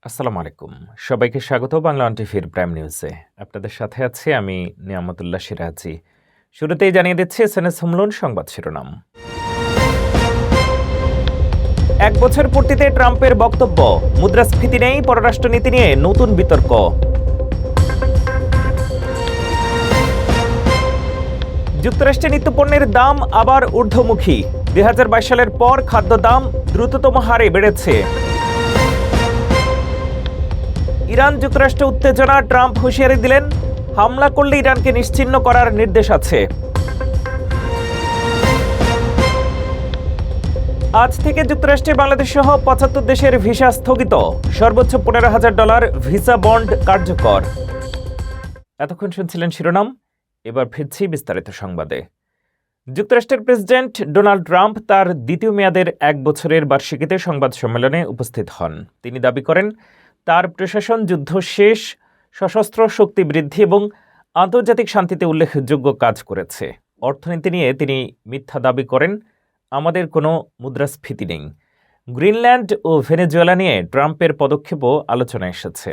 আসসালামু আলাইকুম। সবাইকে স্বাগত বাংলা অন টিভির প্রাইম নিউজে। আপনাদের সাথে আছি আমি নিয়ামতুল্লাহ সিরাজি। শুরুতেই জানিয়ে দিচ্ছি এসএনএস হোমলোন সংবাদ শিরোনাম। 1 বছর পূর্তিতে ট্রাম্পের বক্তব্য, মুদ্রাস্ফীতি নেই, পররাষ্ট্রনীতি নিয়ে নতুন বিতর্ক। যুক্তরাষ্ট্রে নিত্যপণ্যের দাম আবার ঊর্ধ্বমুখী। 2022 সালের পর খাদ্য দাম দ্রুততম হারে বেড়েছে। ইরান যুক্তরাষ্ট্র উত্তেজনা, ট্রাম্প হুঁশিয়ারি দিলেন, হামলা করলে ইরানকে নিশ্চিহ্ন করার নির্দেশ আছে। আজ থেকে যুক্তরাষ্ট্রে বাংলাদেশ সহ 75 দেশের ভিসা স্থগিত, সর্বোচ্চ $15,000 ভিসা বন্ড কার্যকর। এতক্ষণ শুনছিলেন শিরোনাম, এবার ফিরছি বিস্তারিত সংবাদে। যুক্তরাষ্ট্রের প্রেসিডেন্ট ডোনাল্ড ট্রাম্প তার দ্বিতীয় মেয়াদের 1 বছরের বার্ষিকীতে সংবাদ সম্মেলনে উপস্থিত হন। তিনি দাবি করেন, তার প্রশাসন যুদ্ধ শেষ, সশস্ত্র শক্তি বৃদ্ধি এবং আন্তর্জাতিক শান্তিতে উল্লেখযোগ্য কাজ করেছে। অর্থনীতি নিয়ে তিনি মিথ্যা দাবি করেন, আমাদের কোনো মুদ্রাস্ফীতি নেই। গ্রিনল্যান্ড ও ভেনেজুয়েলা নিয়ে ট্রাম্পের পদক্ষেপও আলোচনায় এসেছে।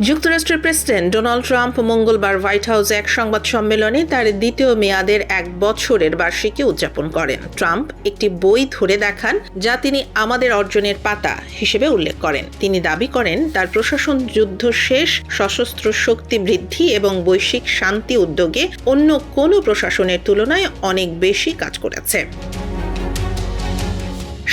যুক্তরাষ্ট্রের প্রেসিডেন্ট ডোনাল্ড ট্রাম্প মঙ্গলবার হোয়াইট হাউসে এক সংবাদ সম্মেলনে তার দ্বিতীয় মেয়াদের 1 বছরের বার্ষিকী উদযাপন করেন। ট্রাম্প একটি বই ধরে দেখান, যা তিনি আমাদের অর্জনের পাতা হিসেবে উল্লেখ করেন। তিনি দাবি করেন, তার প্রশাসন যুদ্ধ শেষ, সশস্ত্র শক্তি বৃদ্ধি এবং বৈশ্বিক শান্তি উদ্যোগে অন্য কোনো প্রশাসনের তুলনায় অনেক বেশি কাজ করেছে।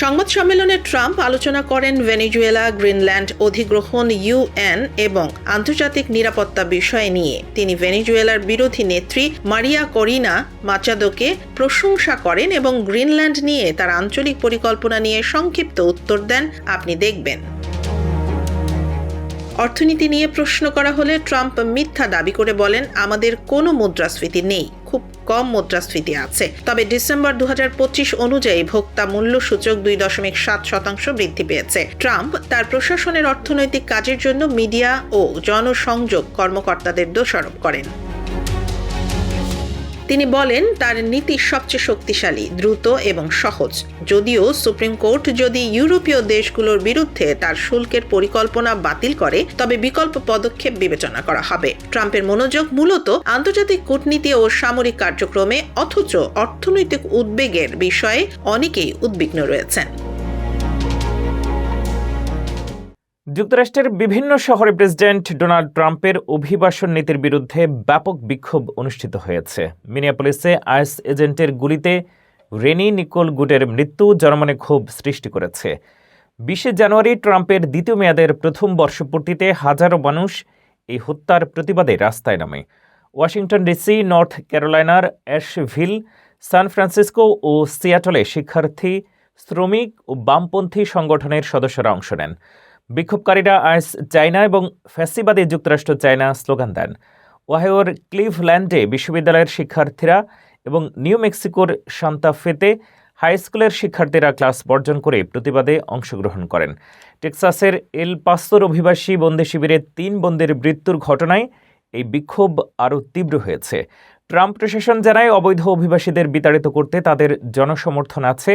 সংবাদ সম্মেলনে ট্রাম্প আলোচনা করেন ভেনেজুয়েলা, গ্রিনল্যান্ড অধিগ্রহণ, ইউএন এবং আন্তর্জাতিক নিরাপত্তা বিষয় নিয়ে। তিনি ভেনেজুয়েলার বিরোধী নেত্রী মারিয়া করিনা মাচাদোকে প্রশংসা করেন এবং গ্রিনল্যান্ড নিয়ে তার আঞ্চলিক পরিকল্পনা নিয়ে সংক্ষিপ্ত উত্তর দেন, আপনি দেখবেন। অর্থনীতি নিয়ে প্রশ্ন করা হলে ট্রাম্প মিথ্যা দাবি করে বলেন, আমাদের কোনো মুদ্রাস্ফীতি নেই, খুব কম মুদ্রাস্ফীতি আছে। তবে ডিসেম্বর 2025 অনুযায়ী ভোক্তা মূল্য সূচক 2.7% বৃদ্ধি পেয়েছে। ট্রাম্প তার প্রশাসনের অর্থনৈতিক কাজের জন্য মিডিয়া ও জনসংযোগ কর্মকর্তাদের দোষারোপ করেন। তিনি বলেন, তার নীতি সবচেয়ে শক্তিশালী, দ্রুত এবং সহজ। যদিও সুপ্রিম কোর্ট যদি ইউরোপীয় দেশগুলোর বিরুদ্ধে তার শুল্কের পরিকল্পনা বাতিল করে, তবে বিকল্প পদক্ষেপ বিবেচনা করা হবে। ট্রাম্পের মনোযোগ মূলত আন্তর্জাতিক কূটনীতি ও সামরিক কার্যক্রমে, অথচ অর্থনৈতিক উদ্বেগের বিষয়ে অনেকেই উদ্বিগ্ন রয়েছেন। যুক্তরাষ্ট্রের বিভিন্ন শহরে প্রেসিডেন্ট ডোনাল্ড ট্রাম্পের অভিবাসন নীতির বিরুদ্ধে ব্যাপক বিক্ষোভ অনুষ্ঠিত হয়েছে। মিনিয়াপলিসে আইএস এজেন্টের গুলিতে রেনি নিকোল গুডের মৃত্যু জনমনে ক্ষোভ সৃষ্টি করেছে। 20 জানুয়ারি ট্রাম্পের দ্বিতীয় মেয়াদের প্রথম বর্ষপূর্তিতে হাজারো মানুষ এই হত্যার প্রতিবাদে রাস্তায় নামে। ওয়াশিংটন ডিসি, নর্থ ক্যারোলাইনার অ্যাশভিল, সান ফ্রান্সিসকো ও সিয়াটলে শিক্ষার্থী, শ্রমিক ও বামপন্থী সংগঠনের সদস্যরা অংশ নেন। বিক্ষোভকারীরা আইস চায়না এবং ফ্যাসিবাদী যুক্তরাষ্ট্র চায়না স্লোগান দেন। ওহাইওর ক্লিভল্যান্ডে বিশ্ববিদ্যালয়ের শিক্ষার্থীরা এবং নিউ মেক্সিকোর সান্তা ফেতে হাই স্কুলের শিক্ষার্থীরা ক্লাস বর্জন করে প্রতিবাদে অংশগ্রহণ করেন। টেক্সাসের এল পাসোর অভিবাসী বন্দি শিবিরে 3 বন্দির মৃত্যুর ঘটনায় এই বিক্ষোভ আরও তীব্র হয়েছে। ট্রাম্প প্রশাসন জানায়, অবৈধ অভিবাসীদের বিতাড়িত করতে তাদের জনসমর্থন আছে,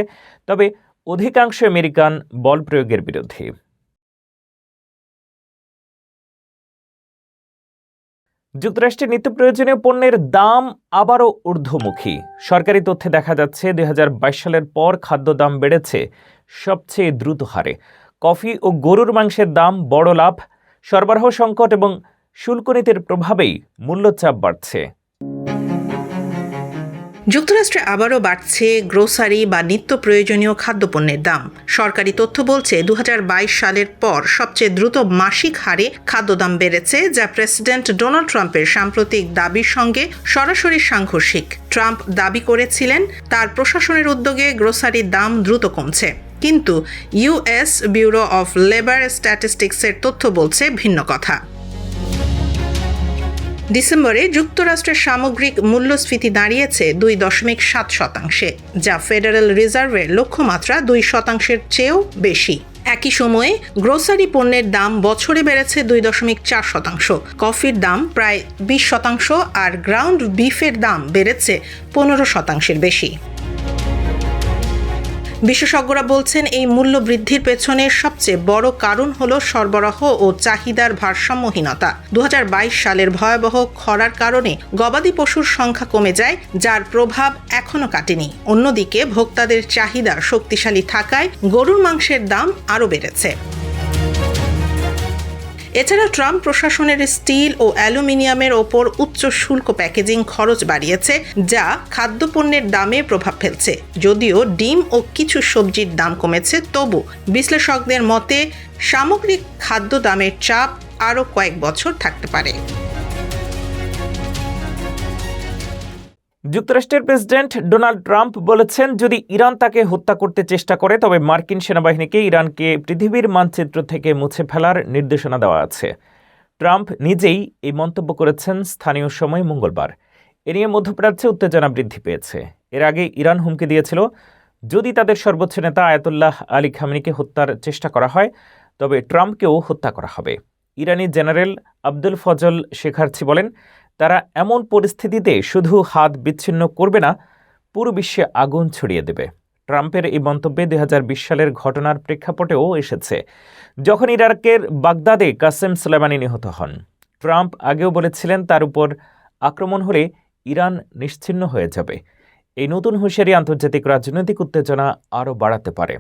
তবে অধিকাংশ আমেরিকান বল প্রয়োগের বিরোধী। যুক্তরাষ্ট্রে নিত্য প্রয়োজনীয় পণ্যের দাম আবারও ঊর্ধ্বমুখী। সরকারি তথ্যে দেখা যাচ্ছে, 2022 সালের পর খাদ্য দাম বেড়েছে সবচেয়ে দ্রুত হারে। কফি ও গরুর মাংসের দাম বড় লাভ। সরবরাহ সংকট এবং শুল্ক নীতির প্রভাবেই মূল্যচাপ বাড়ছে। যুক্তরাষ্ট্রে আবারও বাড়ছে গ্রোসারি বা নিত্য প্রয়োজনীয় খাদ্যপণ্যের দাম। সরকারি তথ্য বলছে, 2022 সালের পর সবচেয়ে দ্রুত মাসিক হারে খাদ্যদাম বেড়েছে, যা প্রেসিডেন্ট ডোনাল্ড ট্রাম্পের সাম্প্রতিক দাবির সঙ্গে সরাসরি সাংঘর্ষিক। ট্রাম্প দাবি করেছিলেন, তার প্রশাসনের উদ্যোগে গ্রোসারির দাম দ্রুত কমছে, কিন্তু ইউএস ব্যুরো অফ লেবার স্ট্যাটিস্টিক্সের তথ্য বলছে ভিন্ন কথা। ডিসেম্বরে যুক্তরাষ্ট্রের সামগ্রিক মূল্যস্ফীতি দাঁড়িয়েছে 2.7%, যা ফেডারেল রিজার্ভের লক্ষ্যমাত্রা 2% চেয়েও বেশি। একই সময়ে গ্রোসারি পণ্যের দাম বছরে বেড়েছে 2.4%। কফির দাম প্রায় 20%, আর গ্রাউন্ড বিফের দাম বেড়েছে 15%-এর বেশি। বিশেষজ্ঞরা বলছেন এই মূল্য বৃদ্ধির পেছনে সবচেয়ে বড় কারণ হলো সরবরাহ ও চাহিদার ভারসাম্যহীনতা। 2022 সালের ভয়াবহ খরার কারণে গবাদি পশুর সংখ্যা কমে যায়, যার প্রভাব এখনো কাটেনি। অন্যদিকে ভোক্তাদের চাহিদা শক্তিশালী থাকায় গরুর মাংসের দাম আরও বেড়েছে। এছাড়া ট্রাম্প প্রশাসনের স্টিল ও অ্যালুমিনিয়ামের ওপর উচ্চ শুল্ক প্যাকেজিং খরচ বাড়িয়েছে, যা খাদ্যপণ্যের দামে প্রভাব ফেলছে। যদিও ডিম ও কিছু সবজির দাম কমেছে, তবু বিশ্লেষকদের মতে সামগ্রিক খাদ্য দামের চাপ আরও কয়েক বছর থাকতে পারে। যুক্তরাষ্ট্রের প্রেসিডেন্ট ডোনাল্ড ট্রাম্প বলেছেন, যদি ইরান তাকে হত্যা করতে চেষ্টা করে তবে মার্কিন সেনাবাহিনীকে ইরানকে পৃথিবীর মানচিত্র থেকে মুছে ফেলার নির্দেশনা দেওয়া আছে। ট্রাম্প নিজেই এই মন্তব্য করেছেন স্থানীয় সময় মঙ্গলবার। এ নিয়ে মধ্যপ্রাচ্যে উত্তেজনা বৃদ্ধি পেয়েছে। এর আগে ইরান হুমকি দিয়েছিল, যদি তাদের সর্বোচ্চ নেতা আয়াতুল্লাহ আলী খামেনিকে হত্যার চেষ্টা করা হয় তবে ট্রাম্পকেও হত্যা করা হবে। ইরানি জেনারেল আব্দুল ফজল শেখারচি বলেন, তারা এমন পরিস্থিতিতে শুধু হাত বিচ্ছিন্ন করবে না, পুরো বিশ্বে আগুন ছড়িয়ে দেবে। ট্রাম্পের এই মন্তব্যে 2020 সালের ঘটনার প্রেক্ষাপটেও এসেছে, যখন ইরাকের বাগদাদে কাসেম সোলেমানি নিহত হন। ট্রাম্প আগেও বলেছিলেন, তার উপর আক্রমণ হলে ইরান নিশ্চিহ্ন হয়ে যাবে। এই নতুন হুঁশিয়ারি আন্তর্জাতিক রাজনৈতিক উত্তেজনা আরও বাড়াতে পারে।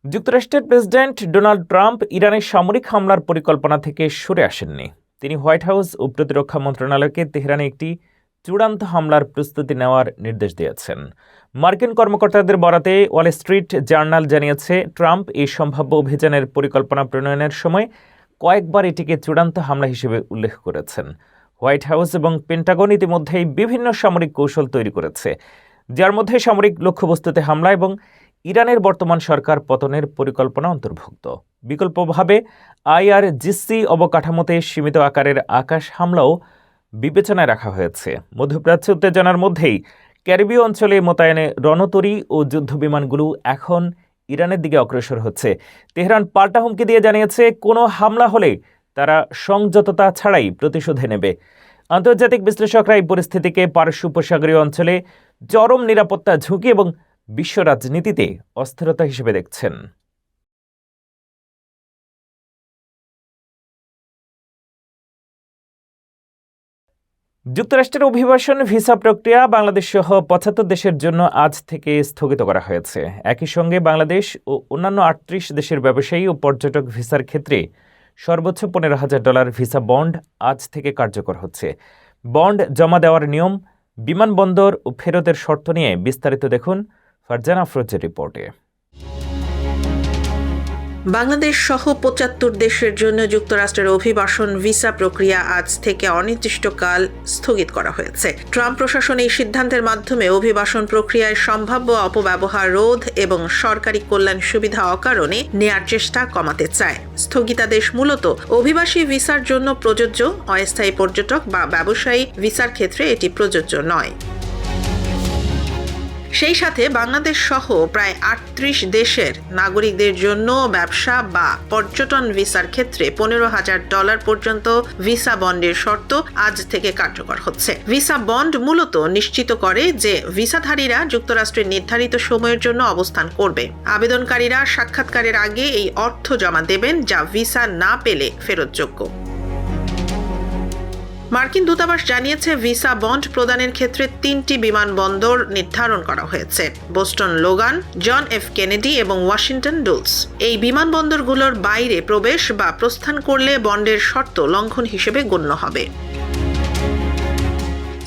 যুক্তরাষ্ট্রের প্রেসিডেন্ট ডোনাল্ড ট্রাম্প ইরানের সামরিক হামলার পরিকল্পনা থেকে সরে আসেননি। তিনি হোয়াইট হাউস ও প্রতিরক্ষা মন্ত্রণালয়কে তেহরানে একটি চূড়ান্ত হামলার প্রস্তুতি নেওয়ার নির্দেশ দিয়েছেন। মার্কিন কর্মকর্তাদের বরাতে ওয়াল স্ট্রিট জার্নাল জানিয়েছে, ট্রাম্প এই সম্ভাব্য অভিযানের পরিকল্পনা প্রণয়নের সময় কয়েকবার এটিকে চূড়ান্ত হামলা হিসেবে উল্লেখ করেছেন। হোয়াইট হাউস এবং পেন্টাগন ইতিমধ্যেই বিভিন্ন সামরিক কৌশল তৈরি করেছে, যার মধ্যে সামরিক লক্ষ্যবস্তুতে হামলা এবং ইরানের বর্তমান সরকার পতনের পরিকল্পনা অন্তর্ভুক্ত। বিকল্পভাবে IRGC অবকাঠামোতে সীমিত আকারের আকাশ হামলাও বিবেচনায় রাখা হয়েছে। মধ্যপ্রাচ্য উত্তেজনার মধ্যেই ক্যারিবীয় অঞ্চলে মোতায়েনে রণতরী ও যুদ্ধবিমানগুলো এখন ইরানের দিকে অগ্রসর হচ্ছে। তেহরান পাল্টা হুমকি দিয়ে জানিয়েছে, কোনো হামলা হলে তারা সংযততা ছাড়াই প্রতিশোধে নেবে। আন্তর্জাতিক বিশ্লেষকরা এই পরিস্থিতিকে পারস্য উপসাগরীয় অঞ্চলে চরম নিরাপত্তা ঝুঁকি এবং বিশ্ব রাজনীতিতে অস্থিরতা হিসেবে দেখছেন। যুক্তরাষ্ট্রের অভিবাসন ভিসা প্রক্রিয়া বাংলাদেশ সহ 75 দেশের জন্য আজ থেকে স্থগিত করা হয়েছে। একই সঙ্গে বাংলাদেশ ও অন্যান্য 38 দেশের ব্যবসায়ী ও পর্যটক ভিসার ক্ষেত্রে সর্বোচ্চ $15,000 ভিসা বন্ড আজ থেকে কার্যকর হচ্ছে। বন্ড জমা দেওয়ার নিয়ম, বিমানবন্দর ও ফেরতের শর্ত নিয়ে বিস্তারিত দেখুন ফারজানা আফরোজের রিপোর্টে। বাংলাদেশ সহ 75 দেশের জন্য যুক্তরাষ্ট্রের অভিবাসন ভিসা প্রক্রিয়া আজ থেকে অনির্দিষ্টকাল স্থগিত করা হয়েছে। ট্রাম্প প্রশাসন এই সিদ্ধান্তের মাধ্যমে অভিবাসন প্রক্রিয়ায় সম্ভাব্য অপব্যবহার রোধ এবং সরকারি কল্যাণ সুবিধা অকারণে নেয়ার চেষ্টা কমাতে চায়। স্থগিতাদেশ মূলত অভিবাসী ভিসার জন্য প্রযোজ্য, অস্থায়ী পর্যটক বা ব্যবসায়ী ভিসার ক্ষেত্রে এটি প্রযোজ্য নয়। সেই সাথে বাংলাদেশ সহ প্রায় 38 দেশের নাগরিকদের জন্য ব্যবসা বা পর্যটন ভিসার ক্ষেত্রে $15,000 পর্যন্ত ভিসা বন্ডের শর্ত আজ থেকে কার্যকর হচ্ছে। ভিসা বন্ড মূলত নিশ্চিত করে যে ভিসাধারীরা যুক্তরাষ্ট্রের নির্ধারিত সময়ের জন্য অবস্থান করবে। আবেদনকারীরা সাক্ষাৎকারের আগে এই অর্থ জমা দেবেন, যা ভিসা না পেলে ফেরতযোগ্য। মার্কিন দূতাবাস জানিয়েছে, ভিসা বন্ড প্রদানের ক্ষেত্রে 3টি বিমানবন্দর নির্ধারণ করা হয়েছে: Boston Logan, John F Kennedy এবং ওয়াশিংটন ডুলস। এই বিমানবন্দরগুলোর বাইরে প্রবেশ বা প্রস্থান করলে বন্ডের শর্ত লঙ্ঘন হিসেবে গণ্য হবে।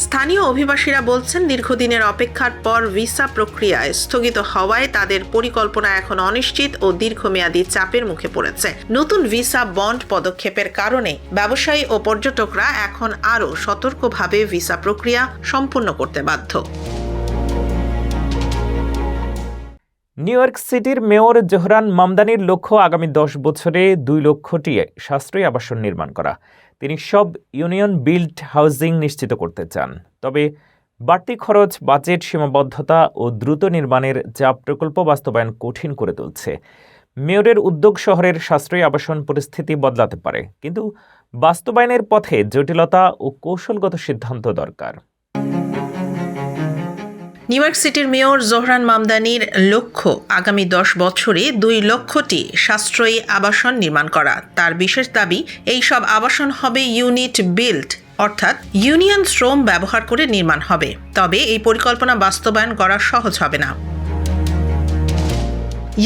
স্থানীয় অভিবাসীরা বলছেন, দীর্ঘদিনের অপেক্ষার পর ভিসা প্রক্রিয়ায় স্থগিত হওয়ায় তাদের পরিকল্পনা এখন অনিশ্চিত ও দীর্ঘমেয়াদী চাপের মুখে পড়েছে। নতুন ভিসা বন্ড পদক্ষেপের কারণে ব্যবসায়ী ও পর্যটকরা এখন আরও সতর্কভাবে ভিসা প্রক্রিয়া সম্পূর্ণ করতে বাধ্য। নিউ ইয়র্ক সিটির মেয়র জোহরান মামদানির লক্ষ্য আগামী 10 বছরে 2 লক্ষটি সাশ্রয়ী আবাসন নির্মাণ করা। তিনি সব ইউনিয়ন বিল্ড হাউজিং নিশ্চিত করতে চান। তবে বাড়তি খরচ, বাজেট সীমাবদ্ধতা ও দ্রুত নির্মাণের চাপ প্রকল্প বাস্তবায়ন কঠিন করে তুলছে। মেয়রের উদ্যোগ শহরের সাশ্রয়ী আবাসন পরিস্থিতি বদলাতে পারে, কিন্তু বাস্তবায়নের পথে জটিলতা ও কৌশলগত সিদ্ধান্ত দরকার। নিউ ইয়র্ক সিটির মেয়র জোহরান মামদানির লক্ষ্য আগামী 10 বছরে 2 লক্ষটি সাশ্রয়ী আবাসন নির্মাণ করা। তার বিশেষ দাবি, এই সব আবাসন হবে ইউনিট বিল্ড, অর্থাৎ ইউনিয়ন শ্রম ব্যবহার করে নির্মাণ হবে। তবে এই পরিকল্পনা বাস্তবায়ন করা সহজ হবে না।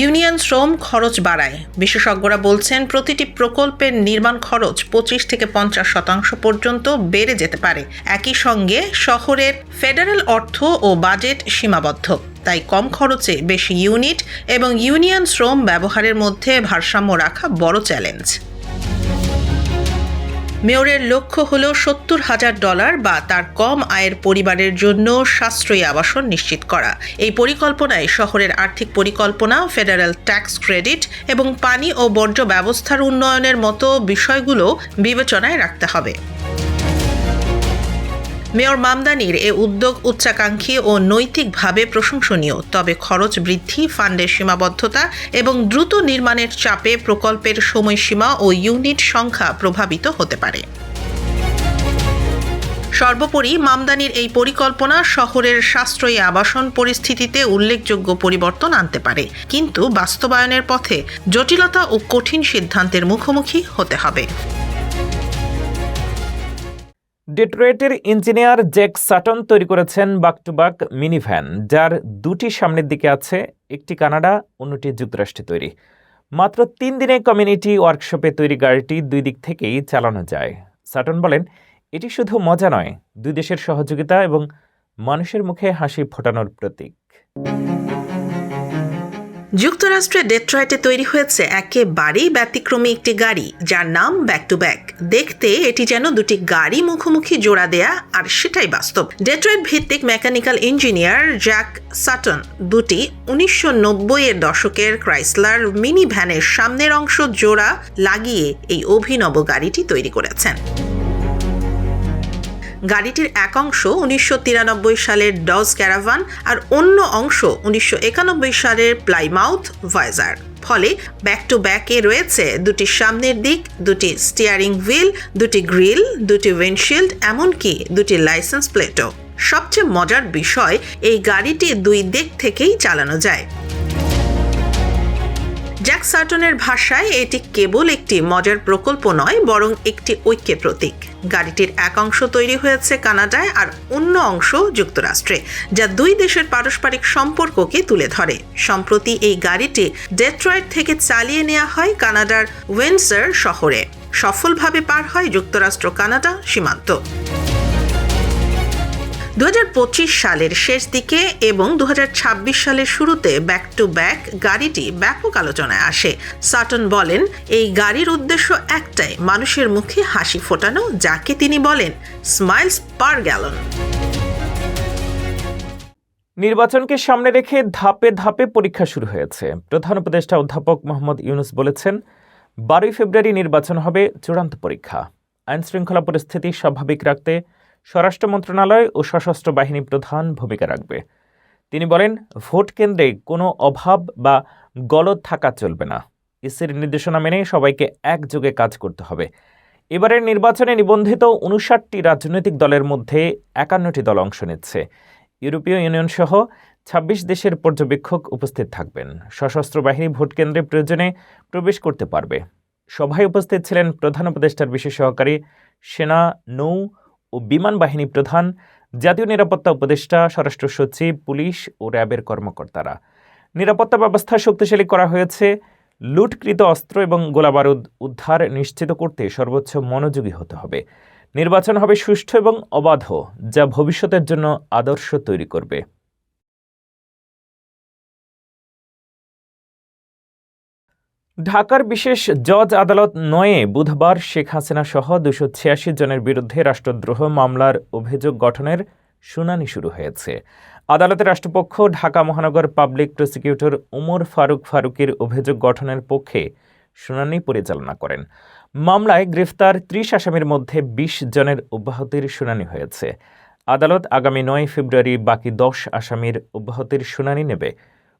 ইউনিয়ন শ্রম খরচ বাড়ায়। বিশেষজ্ঞরা বলছেন প্রতিটি প্রকল্পের নির্মাণ খরচ 25 থেকে 50% পর্যন্ত বেড়ে যেতে পারে। একই সঙ্গে শহরের ফেডারেল অর্থ ও বাজেট সীমাবদ্ধ, তাই কম খরচে বেশি ইউনিট এবং ইউনিয়ন শ্রম ব্যবহারের মধ্যে ভারসাম্য রাখা বড় চ্যালেঞ্জ। মেয়রের লক্ষ্য হল $70,000 বা তার কম আয়ের পরিবারের জন্য সাশ্রয়ী আবাসন নিশ্চিত করা। এই পরিকল্পনায় শহরের আর্থিক পরিকল্পনা, ফেডারেল ট্যাক্স ক্রেডিট এবং পানি ও বর্জ্য ব্যবস্থার উন্নয়নের মতো বিষয়গুলো বিবেচনায় রাখতে হবে। মেয়র মামদানির এ উদ্যোগ উচ্চাকাঙ্ক্ষী ও নৈতিকভাবে প্রশংসনীয়, তবে খরচ বৃদ্ধি, ফান্ডের সীমাবদ্ধতা এবং দ্রুত নির্মাণের চাপে প্রকল্পের সময়সীমা ও ইউনিট সংখ্যা প্রভাবিত হতে পারে। সর্বোপরি মামদানির এই পরিকল্পনা শহরের সাশ্রয়ী আবাসন পরিস্থিতিতে উল্লেখযোগ্য পরিবর্তন আনতে পারে, কিন্তু বাস্তবায়নের পথে জটিলতা ও কঠিন সিদ্ধান্তের মুখোমুখি হতে হবে। ডেট্রয়েটের ইঞ্জিনিয়ার জ্যাক সাটন তৈরি করেছেন বাক টু বাক মিনি ভ্যান, যার দুটি সামনের দিকে আছে, একটি কানাডা, অন্যটি যুক্তরাষ্ট্রে তৈরি। মাত্র 3 দিনে কমিউনিটি ওয়ার্কশপে তৈরি গাড়িটি 2 দিক থেকেই চালানো যায়। সাটন বলেন, এটি শুধু মজা নয়, 2 দেশের সহযোগিতা এবং মানুষের মুখে হাসি ফোটানোর প্রতীক। যুক্তরাষ্ট্রের ডেট্রয়েটে তৈরি হয়েছে একেবারেই ব্যতিক্রমী একটি গাড়ি, যার নাম ব্যাক টু ব্যাক। দেখতে এটি যেন দুটি গাড়ি মুখোমুখি জোড়া দেয়া, আর সেটাই বাস্তব। ডেট্রয়েট ভিত্তিক মেকানিক্যাল ইঞ্জিনিয়ার জ্যাক সাটন দুটি 1990-এর দশকের ক্রাইসলার মিনি ভ্যানের সামনের অংশ জোড়া লাগিয়ে এই অভিনব গাড়িটি তৈরি করেছেন। গাড়িটির এক অংশ 1993 সালের ডজ ক্যারাভান আর অন্য অংশ 1991 সালের প্লাইমাউথ ভয়েজার। ফলে ব্যাক টু ব্যাকে রয়েছে দুটি সামনের দিক, দুটি স্টিয়ারিং হুইল, দুটি গ্রিল, দুটি উইন্ডশিল্ড, এমনকি দুটি লাইসেন্স প্লেটও। সবচেয়ে মজার বিষয়, এই গাড়িটি 2 দিক থেকেই চালানো যায়। জ্যাক সাটনের ভাষায় এটি কেবল একটি মজার প্রকল্প নয়, বরং একটি ঐক্যের প্রতীক। গাড়িটির এক অংশ তৈরি হয়েছে কানাডায় আর অন্য অংশ যুক্তরাষ্ট্রে, যা 2 দেশের পারস্পরিক সম্পর্ককে তুলে ধরে। সম্প্রতি এই গাড়িটি ডেট্রয়েট থেকে চালিয়ে নেওয়া হয় কানাডার উইন্ডসর শহরে, সফলভাবে পার হয় যুক্তরাষ্ট্র কানাডা সীমান্ত। 2025 সালের শেষ দিকে এবং 2026 সালের শুরুতে ব্যাক টু ব্যাক গাড়িটি ব্যাপক আলোচনায় আসে। সাটন বলেন, এই গাড়ির উদ্দেশ্য একটাই, মানুষের মুখে হাসি ফোটানো, যাকে তিনি বলেন স্মাইলস পার গ্যালন। নির্বাচনকে সামনে রেখে ধাপে ধাপে পরীক্ষা শুরু হয়েছে। প্রধান উপদেষ্টা অধ্যাপক মোহাম্মদ ইউনূস বলেছেন, 12 ফেব্রুয়ারি নির্বাচন হবে চূড়ান্ত পরীক্ষা। আইন শৃঙ্খলা পরিস্থিতি স্বাভাবিক রাখতে স্বরাষ্ট্র মন্ত্রণালয় ও সশস্ত্র বাহিনী প্রধান ভূমিকা রাখবে। তিনি বলেন, ভোট কেন্দ্রে কোনো অভাব বা গলদ থাকা চলবে না। ইসির নির্দেশনা মেনে সবাইকে একযোগে কাজ করতে হবে। এবারের নির্বাচনে নিবন্ধিত 59টি রাজনৈতিক দলের মধ্যে 51টি দল অংশ নিচ্ছে। ইউরোপীয় ইউনিয়ন সহ 26 দেশের পর্যবেক্ষক উপস্থিত থাকবেন। সশস্ত্র বাহিনী ভোট কেন্দ্রে প্রয়োজনে প্রবেশ করতে পারবে। সভায় উপস্থিত ছিলেন প্রধান উপদেষ্টার বিশেষ সহকারী, সেনা, নৌ ও বিমান বাহিনী প্রধান, জাতীয় নিরাপত্তা উপদেষ্টা, স্বরাষ্ট্র সচিব, পুলিশ ও র্যাবের কর্মকর্তারা। নিরাপত্তা ব্যবস্থা শক্তিশালী করা হয়েছে। লুটকৃত অস্ত্র এবং গোলাবারুদ উদ্ধার নিশ্চিত করতে সর্বোচ্চ মনোযোগী হতে হবে। নির্বাচন হবে সুষ্ঠু এবং অবাধ, যা ভবিষ্যতের জন্য আদর্শ তৈরি করবে। ঢাকার বিশেষ জজ আদালত 9-এ বুধবার শেখ হাসিনা সহ 286 জনের বিরুদ্ধে রাষ্ট্রদ্রোহ মামলার অভিযোগ গঠনের শুনানি শুরু হয়েছে। আদালতের রাষ্ট্রপক্ষ ঢাকা মহানগর পাবলিক প্রসিকিউটর উমর ফারুকের অভিযোগ গঠনের পক্ষে শুনানি পরিচালনা করেন। মামলায় গ্রেফতার 30 আসামির মধ্যে 20 জনের অব্যাহতির শুনানি হয়েছে। আদালত আগামী 9 ফেব্রুয়ারি বাকি 10 আসামির অব্যাহতির শুনানি নেবে।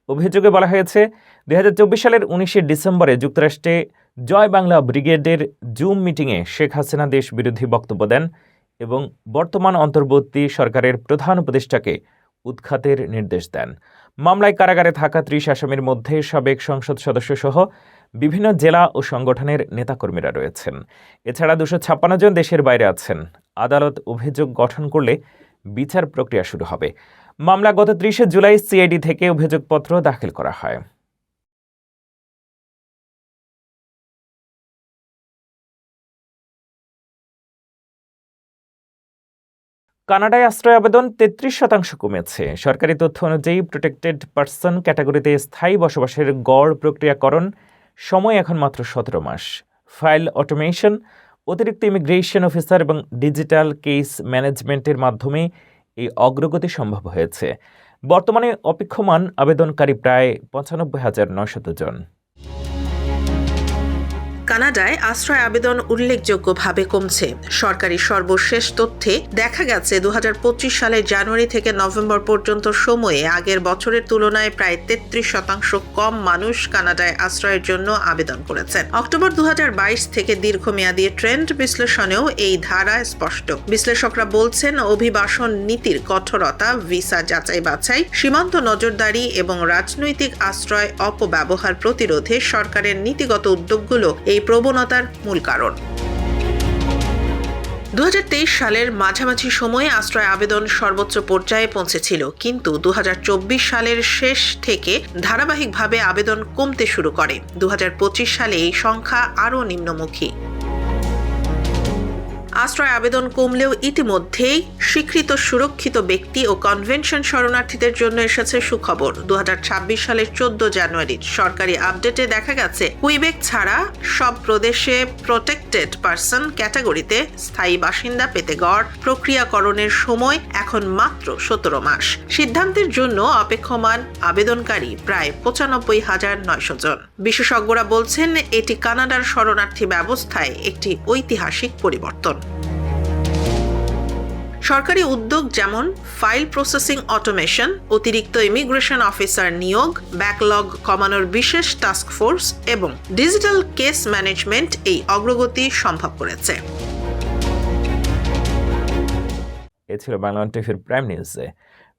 অভিযোগে বলা হয়েছে, 2024 সালের 19 ডিসেম্বরে যুক্তরাষ্ট্রে জয় বাংলা ব্রিগেডের জুম মিটিংয়ে শেখ হাসিনা দেশ বিরোধী বক্তব্য দেন এবং বর্তমান অন্তর্বর্তী সরকারের প্রধান উপদেষ্টাকে উৎখাতের নির্দেশ দেন। মামলায় কারাগারে থাকা ৩০ আসামির মধ্যে সাবেক সংসদ সদস্যসহ বিভিন্ন জেলা ও সংগঠনের নেতাকর্মীরা রয়েছেন। এছাড়া ২৫৬ জন দেশের বাইরে আছেন। আদালত অভিযোগ গঠন করলে বিচার প্রক্রিয়া শুরু হবে। মামলা গত ৩০ জুলাই সিআইডি থেকে অভিযোগপত্র দাখিল করা হয়। কানাডায় আশ্রয় আবেদন ৩৩% কমেছে। সরকারি তথ্য অনুযায়ী প্রোটেক্টেড পার্সন ক্যাটাগরিতে স্থায়ী বসবাসের গড় প্রক্রিয়াকরণ সময় এখন মাত্র ১৭ মাস। ফাইল অটোমেশন, অতিরিক্ত ইমিগ্রেশন অফিসার এবং ডিজিটাল কেস ম্যানেজমেন্টের মাধ্যমে এই অগ্রগতি সম্ভব হয়েছে। বর্তমানে অপেক্ষমান আবেদনকারী প্রায় ৯৫,৯০০ জন। কানাডায় আশ্রয় আবেদন উল্লেখযোগ্যভাবে কমছে। সরকারি সর্বশেষ তথ্যে দেখা গেছে ২০২৫ সালের জানুয়ারি থেকে নভেম্বর পর্যন্ত সময়ে আগের বছরের তুলনায় প্রায় ৩৩% কম মানুষ কানাডায় আশ্রয়ের জন্য আবেদন করেছেন। অক্টোবর ২০২২ থেকে দীর্ঘমেয়াদী ট্রেন্ড বিশ্লেষণেও এই ধারা স্পষ্ট। বিশ্লেষকরা বলছেন, অভিবাসন নীতির কঠোরতা, ভিসা যাচাই বাছাই, সীমান্ত নজরদারি এবং রাজনৈতিক আশ্রয় অপব্যবহার প্রতিরোধে সরকারের নীতিগত উদ্যোগগুলো এই প্রবণতার মূল কারণ। ২০২৩ সালের মাঝামাঝি সময়ে আশ্রয় আবেদন সর্বোচ্চ পর্যায়ে পৌঁছেছিল, কিন্তু ২০২৪ সালের শেষ থেকে ধারাবাহিকভাবে আবেদন কমতে শুরু করে। ২০২৫ সালে এই সংখ্যা আরও নিম্নমুখী। আশ্রয় আবেদন কমলেও ইতিমধ্যেই স্বীকৃত সুরক্ষিত ব্যক্তি ও কনভেনশন শরণার্থীদের জন্য এসেছে সুখবর। ২০২৬ সালের ১৪ জানুয়ারির সরকারি আপডেটে দেখা গেছে, কুইবেক ছাড়া সব প্রদেশে প্রোটেক্টেড পার্সন ক্যাটাগরিতে স্থায়ী বাসিন্দা পেতে গড় প্রক্রিয়াকরণের সময় এখন মাত্র ১৭ মাস। সিদ্ধান্তের জন্য অপেক্ষমান আবেদনকারী প্রায় ৯৫,৯০০ জন। বিশেষজ্ঞরা বলছেন, এটি কানাডার শরণার্থী ব্যবস্থায় একটি ঐতিহাসিক পরিবর্তন। সরকারি উদ্যোগ যেমন ফাইল প্রসেসিং অটোমেশন, অতিরিক্ত ইমিগ্রেশন অফিসার নিয়োগ, ব্যাকলগ কমানোর বিশেষ টাস্ক ফোর্স এবং ডিজিটাল কেস ম্যানেজমেন্ট এই অগ্রগতি সম্ভব করেছে। এ ছিল বাংলা টিভির প্রাইম নিউজে।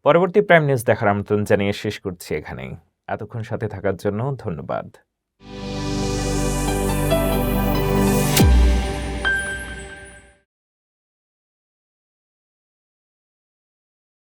পরবর্তী প্রাইম নিউজ দেখার আমন্ত্রণ জানিয়ে শেষ করছি এখানেই। এতক্ষণ সাথে থাকার জন্য ধন্যবাদ।